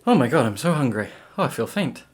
Oh my god, I'm so hungry. Oh, I feel faint.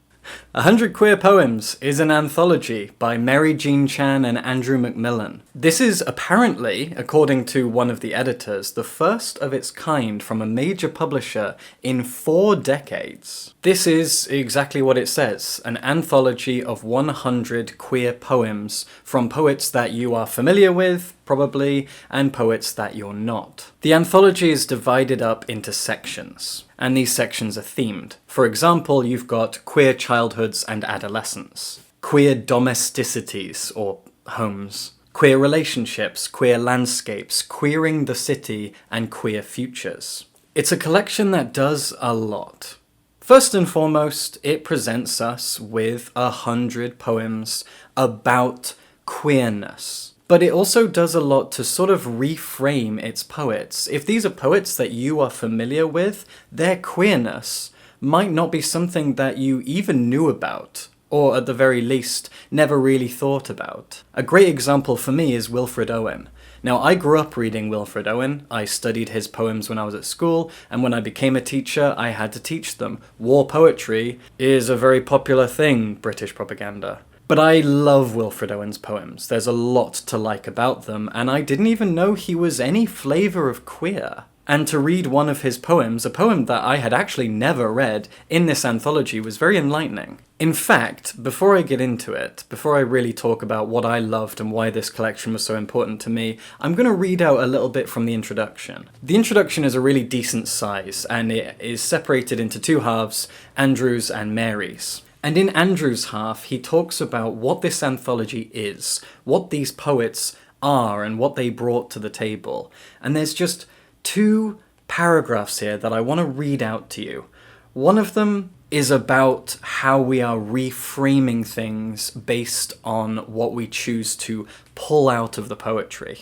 100 Queer Poems is an anthology by Mary Jean Chan and Andrew Macmillan. This is apparently, according to one of the editors, the first of its kind from a major publisher in 4 decades. This is exactly what it says, an anthology of 100 queer poems from poets that you are familiar with, probably, and poets that you're not. The anthology is divided up into sections, and these sections are themed. For example, you've got queer childhoods and adolescence, queer domesticities or homes, queer relationships, queer landscapes, queering the city, and queer futures. It's a collection that does a lot. First and foremost, it presents us with 100 poems about queerness. But it also does a lot to sort of reframe its poets. If these are poets that you are familiar with, their queerness might not be something that you even knew about, or at the very least, never really thought about. A great example for me is Wilfred Owen. Now, I grew up reading Wilfred Owen. I studied his poems when I was at school, and when I became a teacher, I had to teach them. War poetry is a very popular thing, British propaganda. But I love Wilfred Owen's poems. There's a lot to like about them, and I didn't even know he was any flavour of queer. And to read one of his poems, a poem that I had actually never read, in this anthology was very enlightening. In fact, before I get into it, before I really talk about what I loved and why this collection was so important to me, I'm going to read out a little bit from the introduction. The introduction is a really decent size, and it is separated into 2 halves, Andrew's and Mary's. And in Andrew's half, he talks about what this anthology is, what these poets are, and what they brought to the table. And there's just 2 paragraphs here that I want to read out to you. One of them is about how we are reframing things based on what we choose to pull out of the poetry.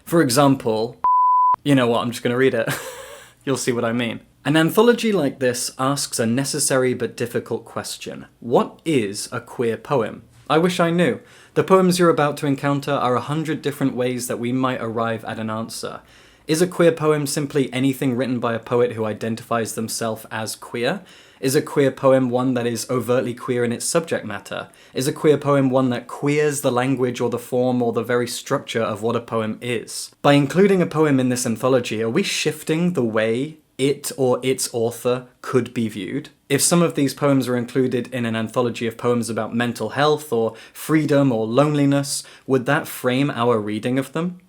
For example, you know what, I'm just going to read it. You'll see what I mean. An anthology like this asks a necessary but difficult question. What is a queer poem? I wish I knew. The poems you're about to encounter are 100 different ways that we might arrive at an answer. Is a queer poem simply anything written by a poet who identifies themselves as queer? Is a queer poem one that is overtly queer in its subject matter? Is a queer poem one that queers the language or the form or the very structure of what a poem is? By including a poem in this anthology, are we shifting the way it or its author could be viewed? If some of these poems are included in an anthology of poems about mental health or freedom or loneliness, would that frame our reading of them?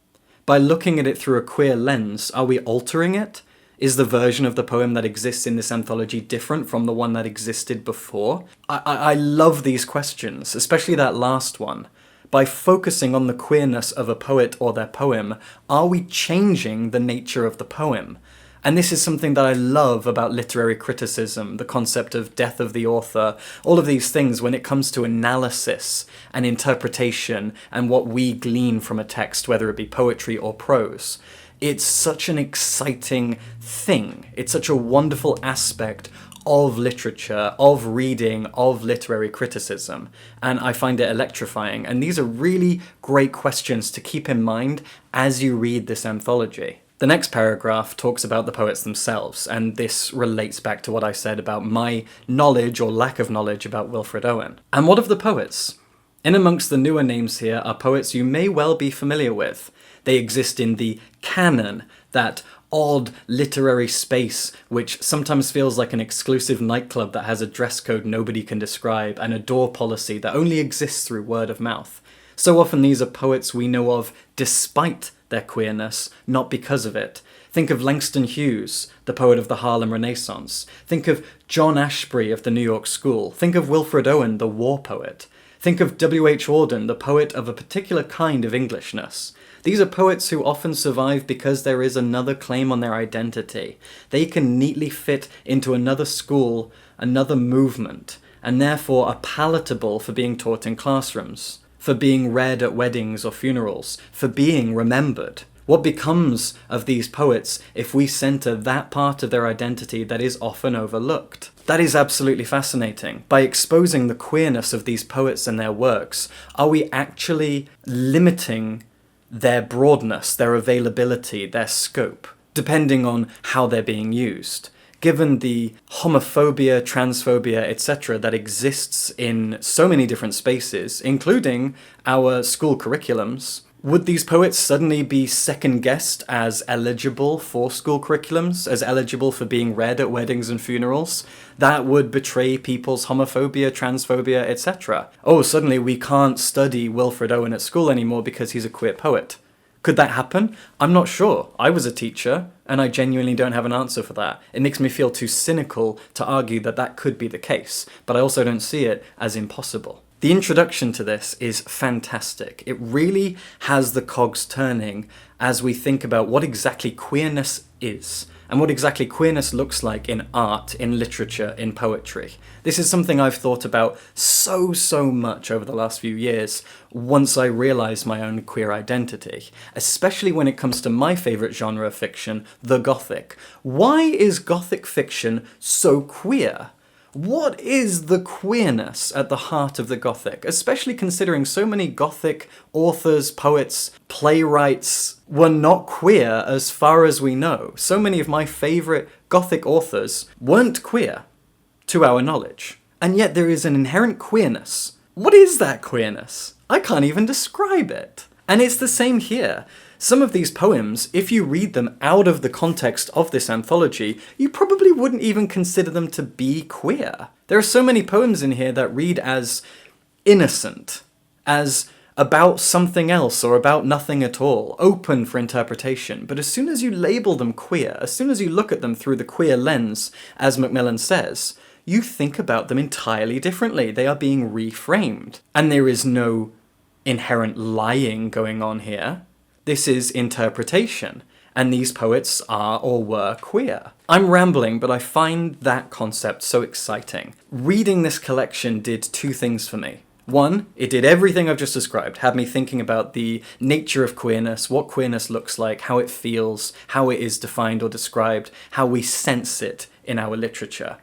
By looking at it through a queer lens, are we altering it? Is the version of the poem that exists in this anthology different from the one that existed before? I love these questions, especially that last one. By focusing on the queerness of a poet or their poem, are we changing the nature of the poem? And this is something that I love about literary criticism, the concept of death of the author, all of these things when it comes to analysis and interpretation and what we glean from a text, whether it be poetry or prose. It's such an exciting thing. It's such a wonderful aspect of literature, of reading, of literary criticism, and I find it electrifying. And these are really great questions to keep in mind as you read this anthology. The next paragraph talks about the poets themselves, and this relates back to what I said about my knowledge or lack of knowledge about Wilfred Owen. And what of the poets? In amongst the newer names here are poets you may well be familiar with. They exist in the canon, that odd literary space which sometimes feels like an exclusive nightclub that has a dress code nobody can describe and a door policy that only exists through word of mouth. So often these are poets we know of despite their queerness, not because of it. Think of Langston Hughes, the poet of the Harlem Renaissance. Think of John Ashbery of the New York School. Think of Wilfred Owen, the war poet. Think of W.H. Auden, the poet of a particular kind of Englishness. These are poets who often survive because there is another claim on their identity. They can neatly fit into another school, another movement, and therefore are palatable for being taught in classrooms, for being read at weddings or funerals, for being remembered. What becomes of these poets if we centre that part of their identity that is often overlooked? That is absolutely fascinating. By exposing the queerness of these poets and their works, are we actually limiting their broadness, their availability, their scope, depending on how they're being used? given the homophobia, transphobia, etc. that exists in so many different spaces, including our school curriculums, would these poets suddenly be second-guessed as eligible for school curriculums, as eligible for being read at weddings and funerals? That would betray people's homophobia, transphobia, etc. Oh, suddenly we can't study Wilfred Owen at school anymore because he's a queer poet. Could that happen? I'm not sure. I was a teacher, and I genuinely don't have an answer for that. It makes me feel too cynical to argue that that could be the case, but I also don't see it as impossible. The introduction to this is fantastic. It really has the cogs turning as we think about what exactly queerness is, and what exactly queerness looks like in art, in literature, in poetry. This is something I've thought about so much over the last few years once I realised my own queer identity, especially when it comes to my favourite genre of fiction, the Gothic. Why is Gothic fiction so queer? What is the queerness at the heart of the Gothic, especially considering so many Gothic authors, poets, playwrights were not queer as far as we know. So many of my favourite Gothic authors weren't queer, to our knowledge. And yet there is an inherent queerness. What is that queerness? I can't even describe it. And it's the same here. Some of these poems, if you read them out of the context of this anthology, you probably wouldn't even consider them to be queer. There are so many poems in here that read as innocent, as about something else or about nothing at all, open for interpretation. But as soon as you label them queer, as soon as you look at them through the queer lens, as Macmillan says, you think about them entirely differently. They are being reframed. And there is no inherent lying going on here. This is interpretation, and these poets are or were queer. I'm rambling, but I find that concept so exciting. Reading this collection did two things for me. One, it did everything I've just described, had me thinking about the nature of queerness, what queerness looks like, how it feels, how it is defined or described, how we sense it in our literature.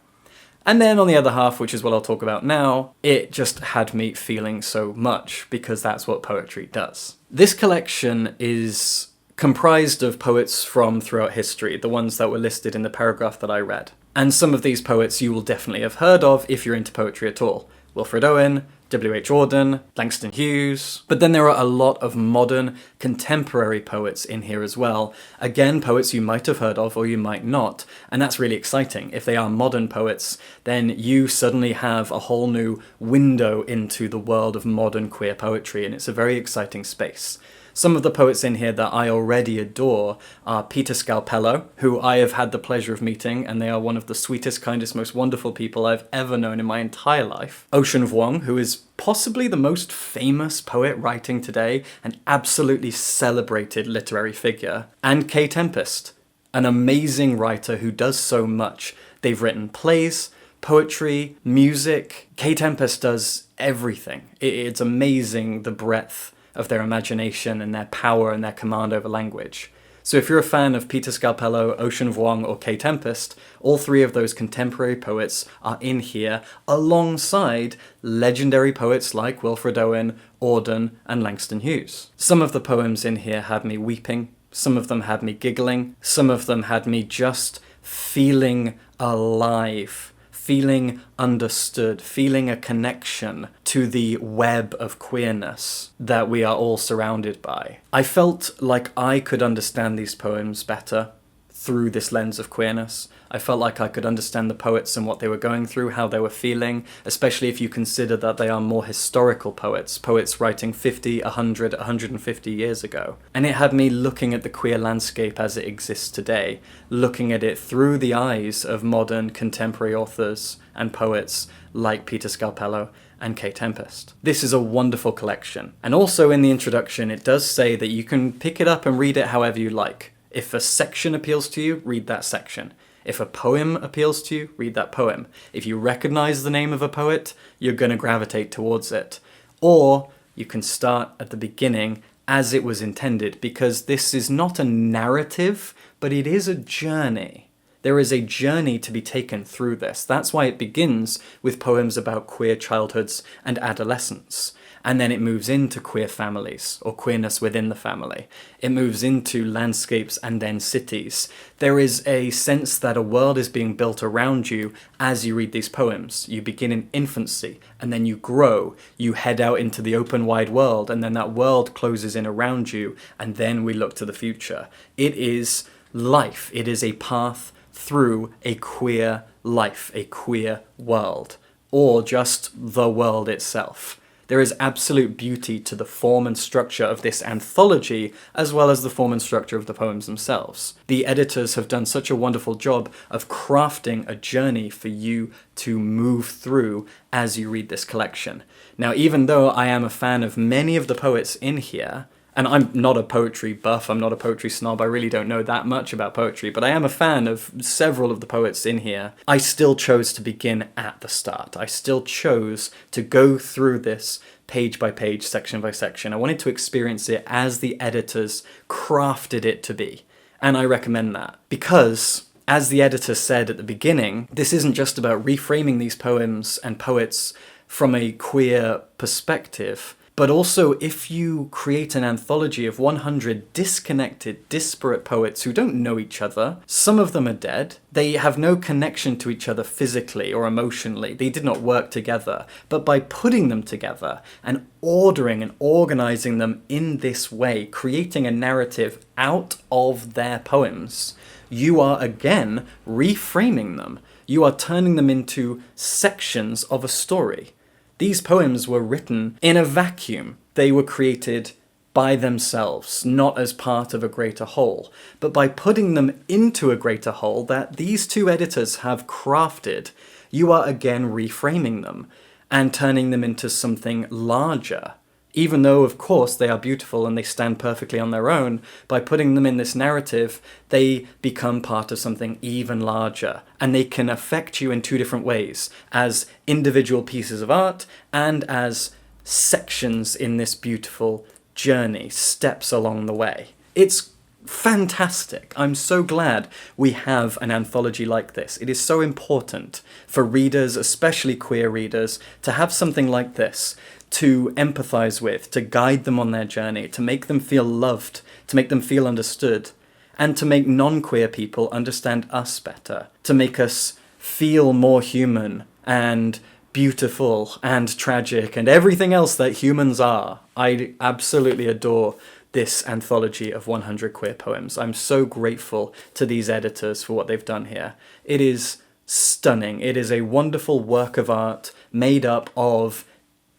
And then on the other half, which is what I'll talk about now, it just had me feeling so much, because that's what poetry does. This collection is comprised of poets from throughout history, the ones that were listed in the paragraph that I read. And some of these poets you will definitely have heard of if you're into poetry at all. Wilfred Owen, W.H. Auden, Langston Hughes. But then there are a lot of modern, contemporary poets in here as well. Again, poets you might have heard of or you might not. And that's really exciting. If they are modern poets, then you suddenly have a whole new window into the world of modern queer poetry, and it's a very exciting space. Some of the poets in here that I already adore are Peter Scalpello, who I have had the pleasure of meeting, and they are one of the sweetest, kindest, most wonderful people I've ever known in my entire life. Ocean Vuong, who is possibly the most famous poet writing today, an absolutely celebrated literary figure. And Kay Tempest, an amazing writer who does so much. They've written plays, poetry, music. Kay Tempest does everything. It's amazing, the breadth of their imagination and their power and their command over language. So if you're a fan of Peter Scalpello, Ocean Vuong, or Kay Tempest, all three of those contemporary poets are in here alongside legendary poets like Wilfred Owen, Auden, and Langston Hughes. Some of the poems in here had me weeping, some of them had me giggling, some of them had me just feeling alive, feeling understood, feeling a connection to the web of queerness that we are all surrounded by. I felt like I could understand these poems better through this lens of queerness. I felt like I could understand the poets and what they were going through, how they were feeling, especially if you consider that they are more historical poets, poets writing 50, 100, 150 years ago. And it had me looking at the queer landscape as it exists today, looking at it through the eyes of modern contemporary authors and poets like Peter Scalpello and Kay Tempest. This is a wonderful collection. And also in the introduction, it does say that you can pick it up and read it however you like. If a section appeals to you, read that section. If a poem appeals to you, read that poem. If you recognize the name of a poet, you're going to gravitate towards it. Or you can start at the beginning as it was intended, because this is not a narrative, but it is a journey. There is a journey to be taken through this. That's why it begins with poems about queer childhoods and adolescence. and then it moves into queer families, or queerness within the family. It moves into landscapes and then cities. There is a sense that a world is being built around you as you read these poems. You begin in infancy, and then you grow. You head out into the open wide world, and then that world closes in around you, and then we look to the future. It is life. It is a path through a queer life, a queer world, or just the world itself. There is absolute beauty to the form and structure of this anthology, as well as the form and structure of the poems themselves. The editors have done such a wonderful job of crafting a journey for you to move through as you read this collection. Now, even though I am a fan of many of the poets in here, and I'm not a poetry buff, I'm not a poetry snob, I really don't know that much about poetry, but I am a fan of several of the poets in here, I still chose to begin at the start. I still chose to go through this page by page, section by section. I wanted to experience it as the editors crafted it to be. And I recommend that. Because, as the editor said at the beginning, this isn't just about reframing these poems and poets from a queer perspective, but also, if you create an anthology of 100 disconnected, disparate poets who don't know each other, some of them are dead, they have no connection to each other physically or emotionally, they did not work together, but by putting them together and ordering and organizing them in this way, creating a narrative out of their poems, you are again reframing them. You are turning them into sections of a story. These poems were written in a vacuum. They were created by themselves, not as part of a greater whole, but by putting them into a greater whole that these two editors have crafted, you are again reframing them and turning them into something larger. Even though, of course, they are beautiful and they stand perfectly on their own, by putting them in this narrative, they become part of something even larger. And they can affect you in two different ways, as individual pieces of art and as sections in this beautiful journey, steps along the way. It's fantastic. I'm so glad we have an anthology like this. It is so important for readers, especially queer readers, to have something like this to empathize with, to guide them on their journey, to make them feel loved, to make them feel understood, and to make non-queer people understand us better, to make us feel more human and beautiful and tragic and everything else that humans are. I absolutely adore this anthology of 100 queer poems. I'm so grateful to these editors for what they've done here. It is stunning. It is a wonderful work of art made up of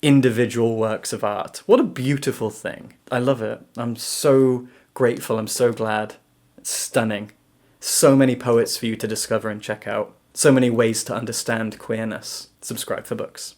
individual works of art. What a beautiful thing. I love it. I'm so grateful. I'm so glad. It's stunning. So many poets for you to discover and check out. So many ways to understand queerness. Subscribe for books.